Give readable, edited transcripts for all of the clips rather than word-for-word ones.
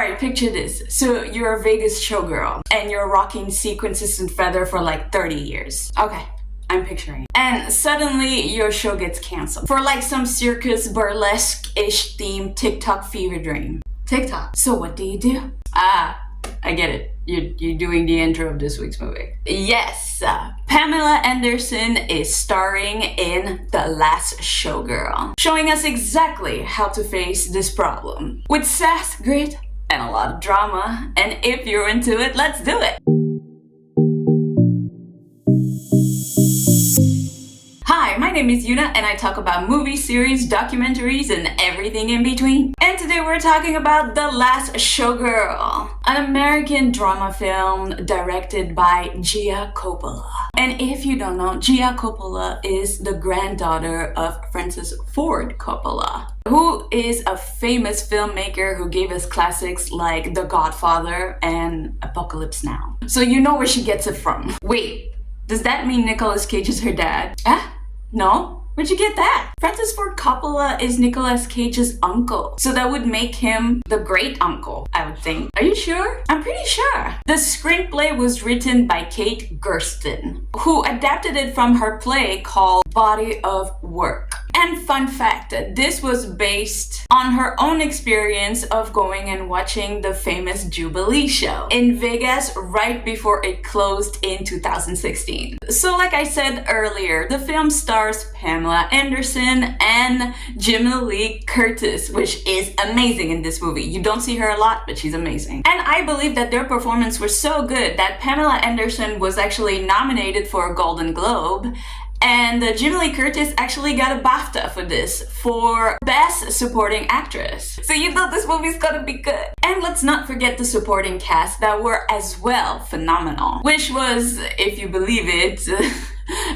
Alright, picture this. So you're a Vegas showgirl and you're rocking sequences and feather for like 30 years. Okay, I'm picturing it. And suddenly your show gets canceled for like some circus burlesque-ish themed TikTok fever dream. TikTok. So what do? I get it. You're doing the intro of this week's movie. Yes, Pamela Anderson is starring in The Last Showgirl, showing us exactly how to face this problem with sass, grit, and a lot of drama. And if you're into it, let's do it. Hi, my name is Yuna and I talk about movies, series, documentaries, and everything in between. And today we're talking about The Last Showgirl, an American drama film directed by Gia Coppola. And if you don't know, Gia Coppola is the granddaughter of Francis Ford Coppola, who is a famous filmmaker who gave us classics like The Godfather and Apocalypse Now. So you know where she gets it from. Wait, does that mean Nicolas Cage is her dad? No? Where'd you get that? Francis Ford Coppola is Nicolas Cage's uncle. So that would make him the great uncle, I would think. Are you sure? I'm pretty sure. The screenplay was written by Kate Gersten, who adapted it from her play called Body of Work. And fun fact, this was based on her own experience of going and watching the famous Jubilee show in Vegas right before it closed in 2016. So like I said earlier, the film stars Pamela Anderson and Jamie Lee Curtis, which is amazing in this movie. You don't see her a lot, but she's amazing. And I believe that their performance was so good that Pamela Anderson was actually nominated for a Golden Globe. And Jamie Lee Curtis actually got a BAFTA for this, for Best Supporting Actress. So you know this movie's gonna be good. And let's not forget the supporting cast that were as well phenomenal, which was, if you believe it,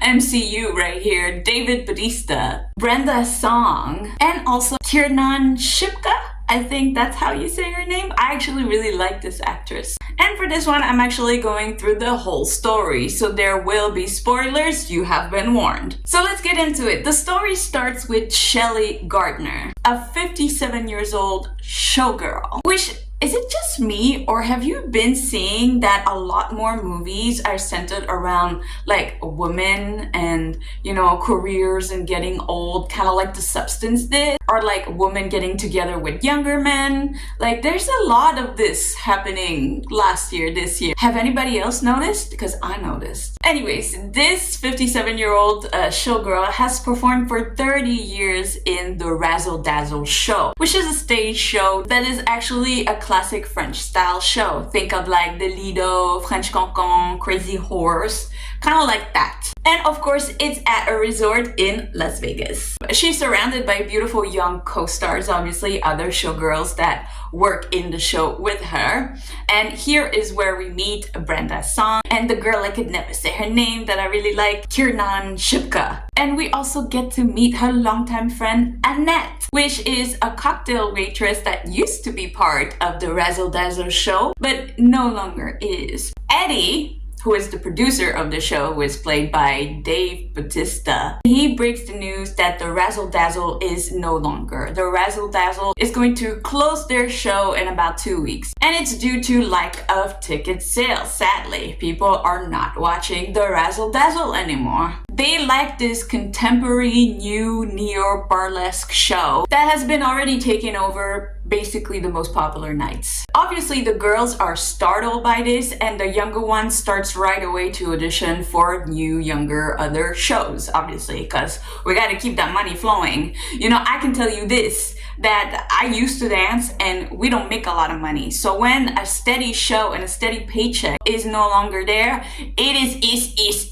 MCU right here, David Bautista, Brenda Song, and also Kiernan Shipka. I think that's how you say her name. I actually really like this actress. And for this one, I'm actually going through the whole story, so there will be spoilers, you have been warned. So let's get into it. The story starts with Shelley Gardner, a 57 years old showgirl, which is it just me, or have you been seeing that a lot more movies are centered around like women and, you know, careers and getting old, kind of like The Substance did, or like women getting together with younger men? Like there's a lot of this happening last year, this year. Have anybody else noticed? Because I noticed. Anyways, this 57-year-old showgirl has performed for 30 years in the Razzle Dazzle show, which is a stage show that is actually a classic French style show. Think of like the Lido, French Cancan, Crazy Horse, kind of like that. And of course, it's at a resort in Las Vegas. She's surrounded by beautiful young co-stars, obviously, other showgirls that work in the show with her. And here is where we meet Brenda Song and the girl I could never say her name that I really like, Kiernan Shipka. And we also get to meet her longtime friend Annette, which is a cocktail waitress that used to be part of the Razzle Dazzle show, but no longer is. Eddie, who is the producer of the show, who is played by Dave Bautista, he breaks the news that the Razzle Dazzle is no longer. The Razzle Dazzle is going to close their show in about 2 weeks. And it's due to lack of ticket sales, sadly. People are not watching the Razzle Dazzle anymore. They like this contemporary new neo-burlesque show that has been already taken over basically the most popular nights. Obviously, the girls are startled by this, and the younger one starts right away to audition for new, younger, other shows, obviously, because we gotta keep that money flowing. You know, I can tell you this, that I used to dance and we don't make a lot of money. So when a steady show and a steady paycheck is no longer there, it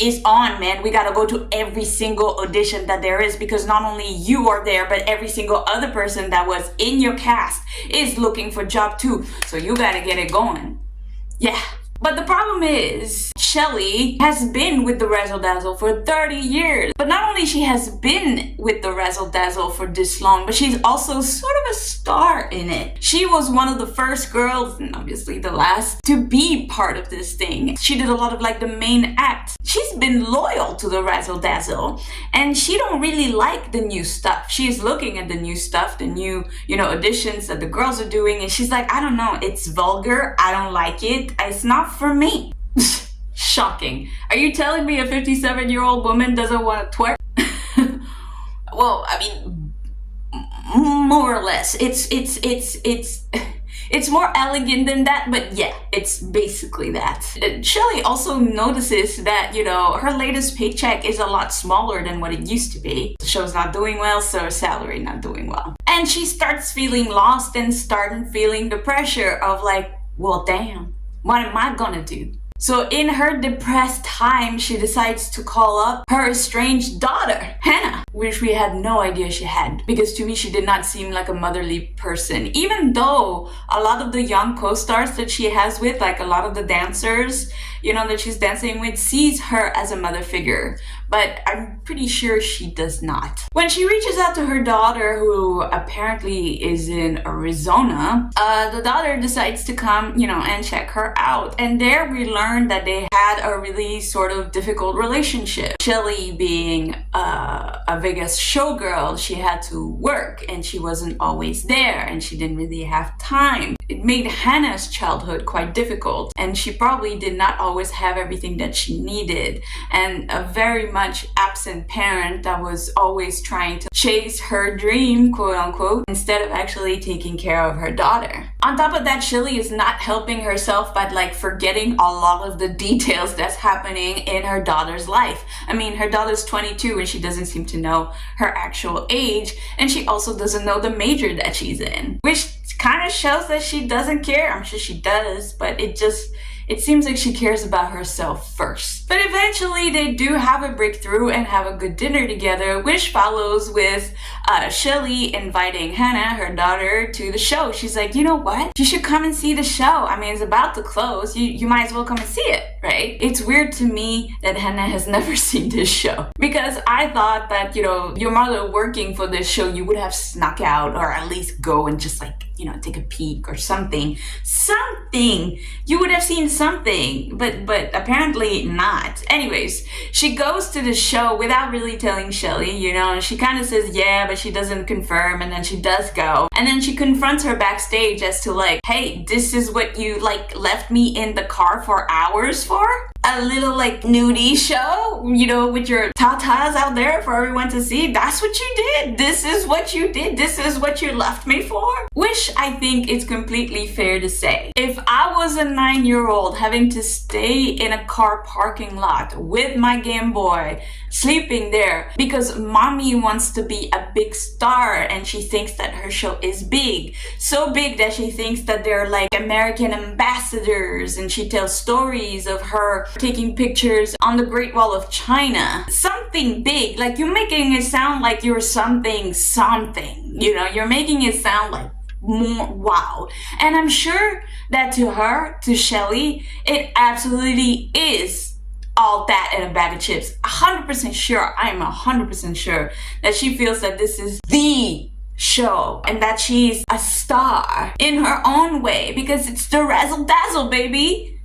is on, man. We gotta go to every single audition that there is, because not only you are there, but every single other person that was in your cast is looking for a job too. So you gotta get it going. Yeah. But the problem is, Shelly has been with the Razzle Dazzle for 30 years. But not only she has been with the Razzle Dazzle for this long, but she's also sort of a star in it. She was one of the first girls, and obviously the last, to be part of this thing. She did a lot of like the main act. She's been loyal to the Razzle Dazzle, and she don't really like the new stuff. She's looking at the new stuff, the new, additions that the girls are doing, and she's like, I don't know, it's vulgar, I don't like it, it's not for me. Shocking. Are you telling me a 57-year-old woman doesn't want to twerk? Well, I mean, more or less. It's more elegant than that, but yeah, it's basically that. Shelly also notices that, her latest paycheck is a lot smaller than what it used to be. The show's not doing well, so her salary not doing well. And she starts feeling lost and starting feeling the pressure of like, well, damn, what am I gonna do? So in her depressed time, she decides to call up her estranged daughter, Hannah, which we had no idea she had, because to me she did not seem like a motherly person, even though a lot of the young co-stars that she has with, like a lot of the dancers, that she's dancing with, sees her as a mother figure. But I'm pretty sure she does not. When she reaches out to her daughter, who apparently is in Arizona, the daughter decides to come, and check her out. And there we learn that they had a really sort of difficult relationship. Shelly being a Vegas showgirl, she had to work and she wasn't always there and she didn't really have time. It made Hannah's childhood quite difficult, and she probably did not always have everything that she needed. And a very much absent parent that was always trying to chase her dream, quote unquote, instead of actually taking care of her daughter. On top of that, Shelly is not helping herself by like forgetting a lot of the details that's happening in her daughter's life. I mean, her daughter's 22 and she doesn't seem to know her actual age, and she also doesn't know the major that she's in, which kind of shows that she doesn't care. I'm sure she does, but it seems like she cares about herself first. But eventually they do have a breakthrough and have a good dinner together, which follows with Shelly inviting Hannah, her daughter, to the show. She's like, you know what? You should come and see the show. I mean, it's about to close. You might as well come and see it, right? It's weird to me that Hannah has never seen this show, because I thought that, your mother working for this show, you would have snuck out or at least go and just like, take a peek or something. You would have seen something, but apparently not. Anyways, she goes to the show without really telling Shelly, and she kind of says yeah, but she doesn't confirm, and then she does go. And then she confronts her backstage as to like, hey, this is what you like left me in the car for hours for? A little like nudie show, with your tatas out there for everyone to see. That's what you did. This is what you did. This is what you left me for. Which I think it's completely fair to say. If I was a 9-year-old having to stay in a car parking lot with my Game Boy, sleeping there because mommy wants to be a big star and she thinks that her show is big. So big that she thinks that they're like American ambassadors, and she tells stories of her taking pictures on the Great Wall of China. Something big, like you're making it sound like you're something, you're making it sound like more wow. And I'm sure that to Shelly, it absolutely is all that and a bag of chips. 100% sure, I am 100% sure that she feels that this is the show and that she's a star in her own way, because it's the razzle dazzle, baby.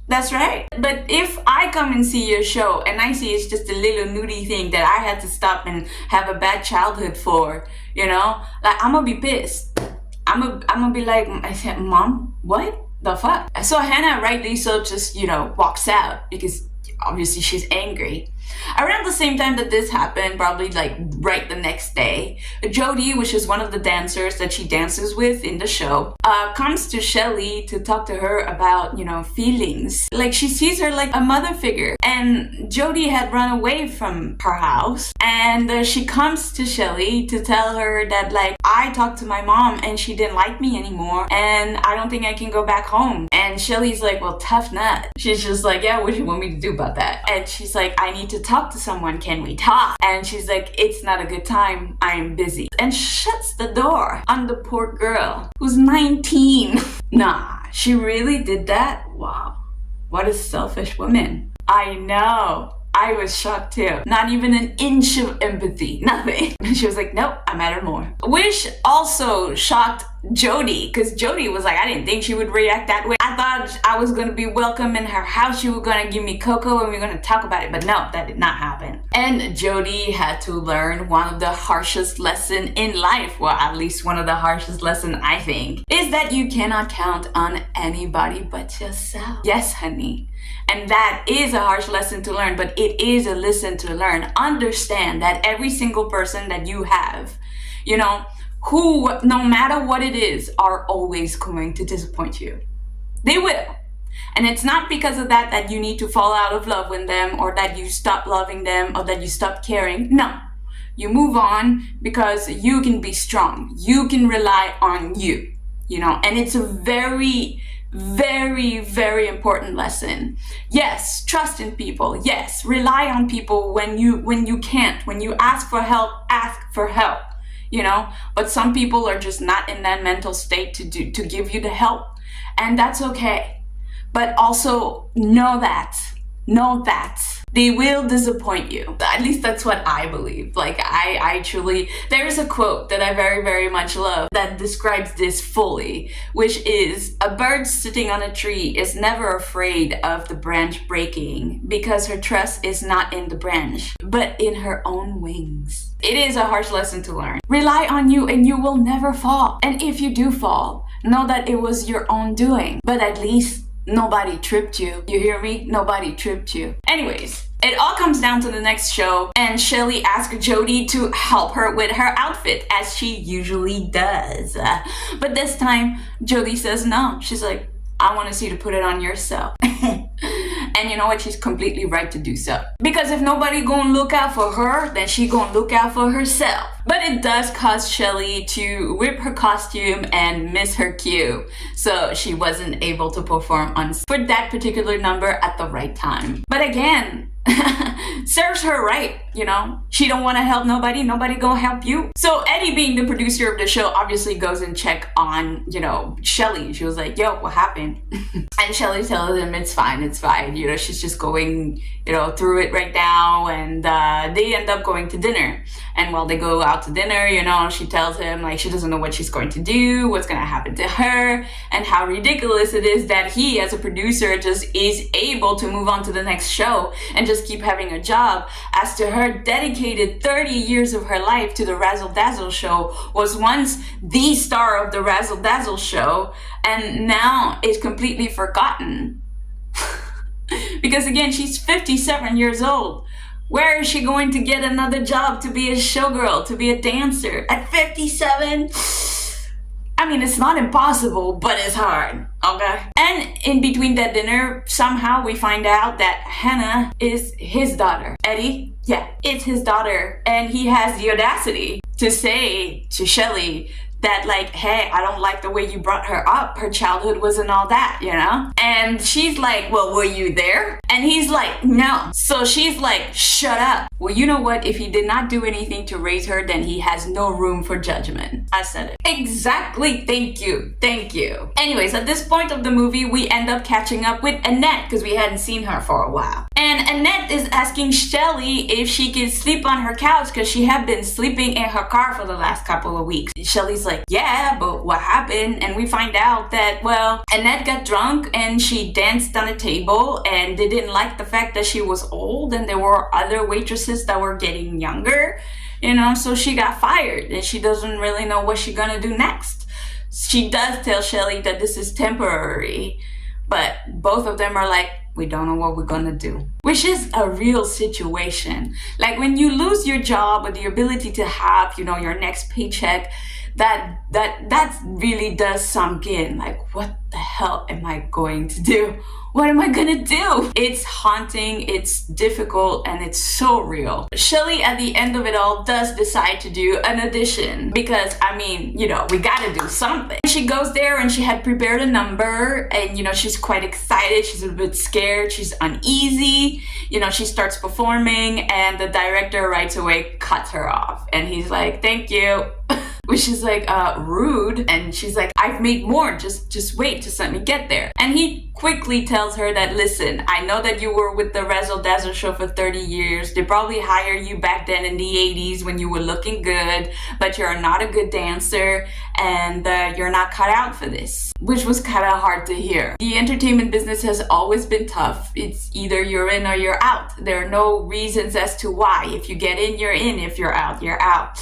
That's right. But if I come and see your show and I see it's just a little nudie thing that I had to stop and have a bad childhood for, like I'm gonna be pissed. I'm gonna be like, I said, Mom, what the fuck? So Hannah, rightly so, just, walks out because obviously she's angry. Around the same time that this happened, probably like right the next day, Jodie, which is one of the dancers that she dances with in the show, comes to Shelly to talk to her about, feelings. Like she sees her like a mother figure, and Jodie had run away from her house, and she comes to Shelly to tell her that like, I talked to my mom and she didn't like me anymore, and I don't think I can go back home. And Shelly's like, well, tough nut. She's just like, yeah, what do you want me to do about that? And she's like, I need to talk to someone. Can we talk? And she's like, it's not a good time. I'm busy. And shuts the door on the poor girl who's 19. Nah, she really did that? Wow. What a selfish woman. I know. I was shocked too. Not even an inch of empathy. Nothing. And she was like, nope, I matter more. Which also shocked Jodie, because Jodie was like, I didn't think she would react that way. I thought I was going to be welcome in her house. She was going to give me cocoa and we were going to talk about it. But no, that did not happen. And Jodie had to learn one of the harshest lessons in life. Well, at least one of the harshest lessons, I think, is that you cannot count on anybody but yourself. Yes, honey. And that is a harsh lesson to learn, but it is a lesson to learn. Understand that every single person that you have, you know, who, no matter what it is, are always going to disappoint you. They will. And it's not because of that that you need to fall out of love with them, or that you stop loving them, or that you stop caring. No. You move on because you can be strong. You can rely on you, you know, and it's a very, very important lesson. Yes, trust in people. Yes, rely on people when you can't. When you ask for help, you know. But some people are just not in that mental state to give you the help, and that's okay. But also know that they will disappoint you. At least that's what I believe. Like, I truly, there's a quote that I very much love that describes this fully, which is, a bird sitting on a tree is never afraid of the branch breaking because her trust is not in the branch, but in her own wings. It is a harsh lesson to learn. Rely on you and you will never fall. And if you do fall, know that it was your own doing, but at least nobody tripped you. You hear me? Nobody tripped you. Anyways, it all comes down to the next show, and Shelly asks Jodie to help her with her outfit, as she usually does. But this time, Jodie says no. She's like, I want to see you to put it on yourself. And you know what? She's completely right to do so. Because if nobody gonna look out for her, then she gonna look out for herself. But it does cause Shelly to whip her costume and miss her cue. So she wasn't able to perform for that particular number at the right time. But again, serves her right, you know. She don't want to help nobody gonna help you. So Eddie, being the producer of the show, obviously goes and check on, you know, Shelly. She was like, yo, what happened? And Shelly tells him it's fine, you know, she's just going, you know, through it right now. And they end up going to dinner. And while they go out to dinner, you know, she tells him, like, she doesn't know what she's going to do, what's going to happen to her, and how ridiculous it is that he, as a producer, just is able to move on to the next show and just keep having a job. As to her, dedicated 30 years of her life to the Razzle Dazzle show, was once the star of the Razzle Dazzle show, and now is completely forgotten. Because again, she's 57 years old. Where is she going to get another job to be a showgirl, to be a dancer? At 57? I mean, it's not impossible, but it's hard, okay? And in between that dinner, somehow we find out that Hannah is his daughter. Eddie, yeah, it's his daughter. And he has the audacity to say to Shelly that, like, hey, I don't like the way you brought her up. Her childhood wasn't all that, you know? And she's like, well, were you there? And he's like, no. So she's like, shut up. Well, you know what? If he did not do anything to raise her, then he has no room for judgment. I said it. Exactly. Thank you. Thank you. Anyways, at this point of the movie, we end up catching up with Annette because we hadn't seen her for a while. And Annette is asking Shelly if she can sleep on her couch because she had been sleeping in her car for the last couple of weeks. Shelly's like, yeah, but what happened? And we find out that, well, Annette got drunk and she danced on a table, and they didn't like the fact that she was old and there were other waitresses that were getting younger, you know, so she got fired and she doesn't really know what she's gonna do next. She does tell Shelly that this is temporary, but both of them are like, we don't know what we're gonna do. Which is a real situation. Like, when you lose your job or the ability to have, you know, your next paycheck, that really does sunk in. Like, what the hell am I going to do? What am I gonna do? It's haunting, it's difficult, and it's so real. Shelly, at the end of it all, does decide to do an audition because, I mean, you know, we gotta do something. She goes there and she had prepared a number, and, you know, she's quite excited, she's a bit scared, she's uneasy, you know, she starts performing, and the director right away cuts her off. And he's like, thank you. which is like rude. And she's like, I've made more, just wait, just let me get there. And he quickly tells her that, listen, I know that you were with the Razzle Dazzle show for 30 years. They probably hired you back then in the 80s when you were looking good, but you're not a good dancer and you're not cut out for this, which was kind of hard to hear. The entertainment business has always been tough. It's either you're in or you're out. There are no reasons as to why. If you get in, you're in. If you're out, you're out.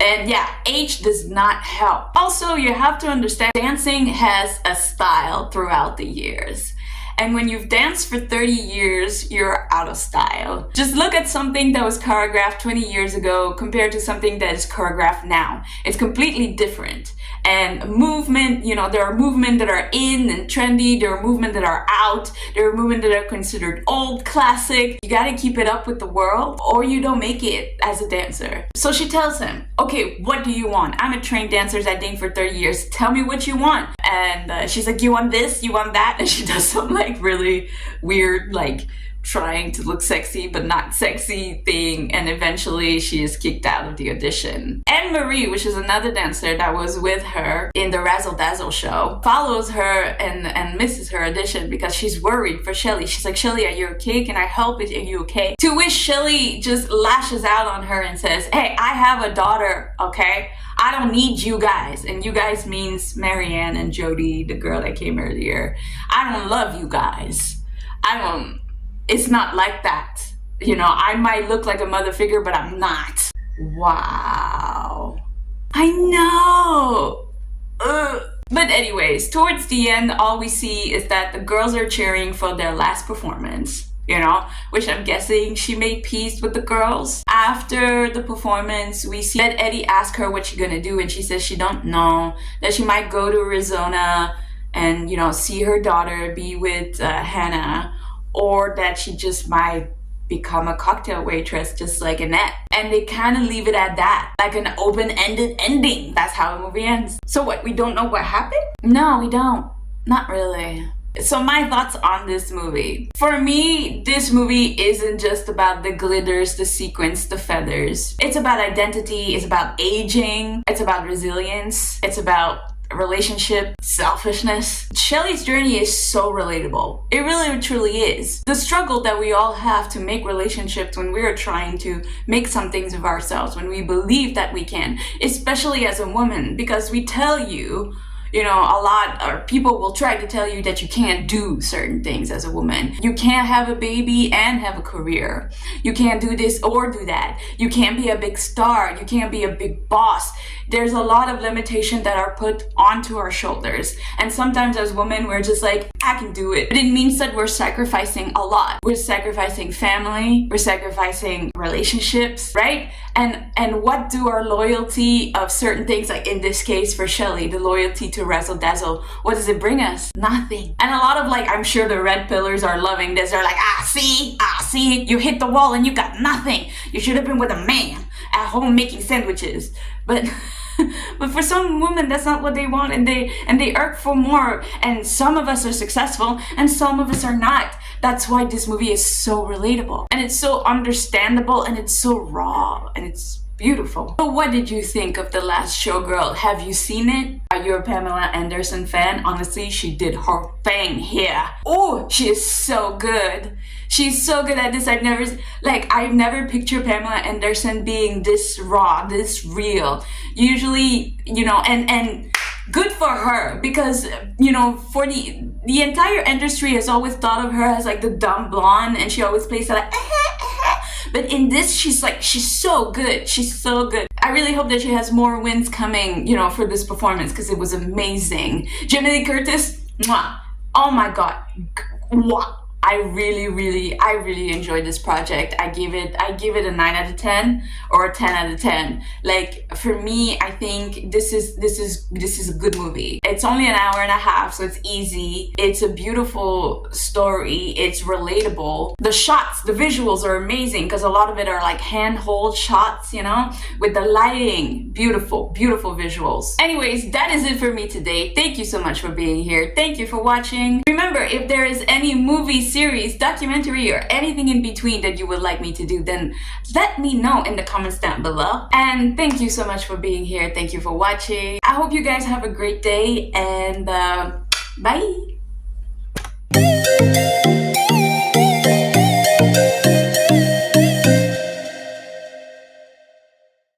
And yeah, age does not help. Also, you have to understand, dancing has a style throughout the years. And when you've danced for 30 years, you're out of style. Just look at something that was choreographed 20 years ago compared to something that is choreographed now. It's completely different. And movement, you know, there are movements that are in and trendy. There are movements that are out. There are movements that are considered old, classic. You gotta keep it up with the world or you don't make it as a dancer. So she tells him, okay, what do you want? I'm a trained dancer. I danced for 30 years. Tell me what you want. And she's like, you want this? You want that? And she does some like really weird, like trying to look sexy but not sexy thing, and eventually she is kicked out of the audition. Anne Marie, which is another dancer that was with her in the Razzle Dazzle show, follows her and misses her audition because she's worried for Shelly. She's like, Shelly, are you okay? Can I help? Are you okay? To which Shelly just lashes out on her and says, hey, I have a daughter, okay? I don't need you guys. And you guys means Marianne and Jody, the girl that came earlier. I don't love you guys. It's not like that. You know, I might look like a mother figure, but I'm not. Wow. I know. Ugh. But anyways, towards the end, all we see is that the girls are cheering for their last performance, you know, which I'm guessing she made peace with the girls. After the performance, we see that Eddie asks her what she's gonna do, and she says she don't know, that she might go to Arizona and, you know, see her daughter, be with Hannah, or that she just might become a cocktail waitress just like Annette. And they kind of leave it at that, like an open-ended ending. That's how the movie ends. So what, we don't know what happened? No, we don't. Not really. So my thoughts on this movie. For me, this movie isn't just about the glitters, the sequins, the feathers. It's about identity, it's about aging, it's about resilience, it's about relationship, selfishness. Shelly's journey is so relatable. It really truly is. The struggle that we all have to make relationships when we're trying to make some things of ourselves, when we believe that we can, especially as a woman, because we tell you, you know, a lot, or people will try to tell you that you can't do certain things as a woman. You can't have a baby and have a career. You can't do this or do that. You can't be a big star. You can't be a big boss. There's a lot of limitations that are put onto our shoulders. And sometimes as women, we're just like, I can do it. But it means that we're sacrificing a lot. We're sacrificing family. We're sacrificing relationships, right? And what do our loyalty of certain things, like in this case for Shelly, the loyalty to Razzle Dazzle, what does it bring us? Nothing. And a lot of, like, I'm sure the red pillars are loving this. They're like, see, you hit the wall and you got nothing. You should have been with a man at home making sandwiches. But but for some women, that's not what they want, and they irk for more. And some of us are successful and some of us are not. That's why this movie is so relatable, and it's so understandable, and it's so raw, and it's beautiful. So what did you think of The Last Showgirl? Have you seen it? Are you a Pamela Anderson fan? Honestly, she did her thing here. Oh, she is so good. She's so good at this. I've never pictured Pamela Anderson being this raw, this real. Usually, you know, and good for her, because, you know, for the entire industry has always thought of her as like the dumb blonde, and she always plays that like, but in this, she's so good. She's so good. I really hope that she has more wins coming, you know, for this performance, because it was amazing. Jamie Lee Curtis, mwah. Oh my God. Mwah. I really enjoyed this project. I give it a 9 out of 10 or a 10 out of 10. Like, for me, I think this is a good movie. It's only an hour and a half, so it's easy. It's a beautiful story. It's relatable. The shots, the visuals are amazing, because a lot of it are like hand-hold shots, you know, with the lighting. Beautiful visuals. Anyways, that is it for me today. Thank you so much for being here. Thank you for watching. Remember, if there is any movie series, documentary, or anything in between that you would like me to do, then let me know in the comments down below. And thank you so much for being here. Thank you for watching. I hope you guys have a great day, and bye.